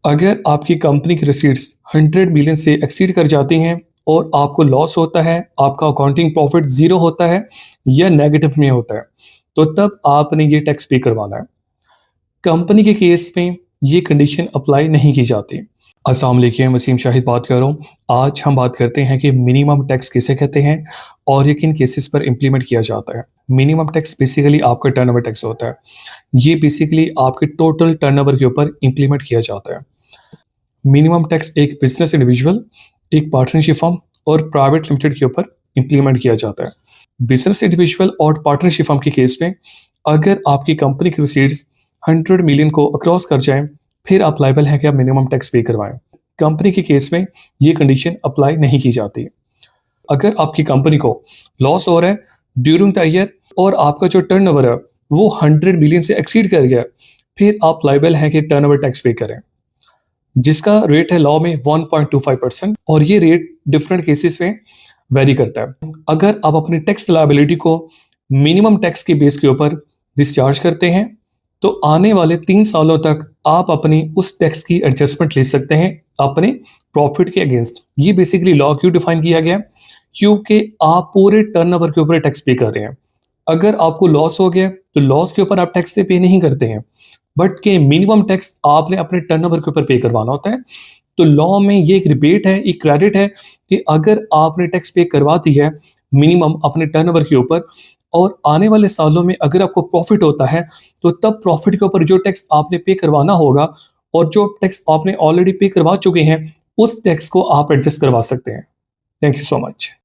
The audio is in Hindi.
अगर आपकी कंपनी की रिसीट्स 100 मिलियन से एक्सीड कर जाती हैं और आपको लॉस होता है, आपका अकाउंटिंग प्रॉफिट ज़ीरो होता है या नेगेटिव में होता है, तो तब आपने ये टैक्स पे करवाना है। कंपनी के केस में ये कंडीशन अप्लाई नहीं की जाती। अस्सलाम वालेकुम, वसीम शाहिद बात कर रहा हूँ। आज हम बात करते हैं कि मिनिमम टैक्स किसे कहते हैं और ये किन केसेस पर इम्प्लीमेंट किया जाता है। मिनिमम टैक्स बेसिकली आपका टर्नओवर टैक्स होता है। ये बेसिकली आपके टोटल टर्नओवर के ऊपर इम्प्लीमेंट किया जाता है। मिनिमम टैक्स एक बिजनेस इंडिविजुअल, एक पार्टनरशिप फर्म और प्राइवेट लिमिटेड के ऊपर इम्प्लीमेंट किया जाता है। बिजनेस इंडिविजुअल और पार्टनरशिप फर्म के केस में अगर आपकी कंपनी की रिसीट्स 100 मिलियन को अक्रॉस कर जाएं, फिर आप लाइबल हैं कि आप मिनिमम टैक्स पे करवाएं। कंपनी के केस में ये कंडीशन अप्लाई नहीं की जाती। अगर आपकी कंपनी को लॉस हो रहा है ड्यूरिंग द ईयर और आपका जो टर्नओवर है वो 100 मिलियन से एक्सीड कर गया, फिर आप लाइबल हैं कि टर्नओवर टैक्स पे करें, जिसका रेट है लॉ में 1.25% और ये रेट डिफरेंट केसेस में वेरी करता है। अगर आप अपनी टैक्स लायबिलिटी को मिनिमम टैक्स के बेस के ऊपर डिस्चार्ज करते हैं तो आने वाले 3 सालों तक आप अपनी उस टैक्स की एडजस्टमेंट ले सकते हैं अपने प्रॉफिट के अगेंस्ट। ये बेसिकली लॉ क्यों डिफाइन किया गया? क्योंकि आप पूरे टर्नओवर के ऊपर टैक्स पे कर रहे हैं। अगर आपको लॉस हो गया तो लॉस के ऊपर आप टैक्स पे नहीं करते हैं, बट के मिनिमम टैक्स आपने अपने टर्नओवर के ऊपर पे करवाना होता है। तो लॉ में ये एक रिबेट है, एक क्रेडिट है कि अगर आपने टैक्स पे करवा दी है मिनिमम अपने टर्नओवर के ऊपर और आने वाले सालों में अगर आपको प्रॉफिट होता है तो तब प्रॉफिट के ऊपर जो टैक्स आपने पे करवाना होगा और जो टैक्स आपने ऑलरेडी पे करवा चुके हैं उस टैक्स को आप एडजस्ट करवा सकते हैं। Thank you so much.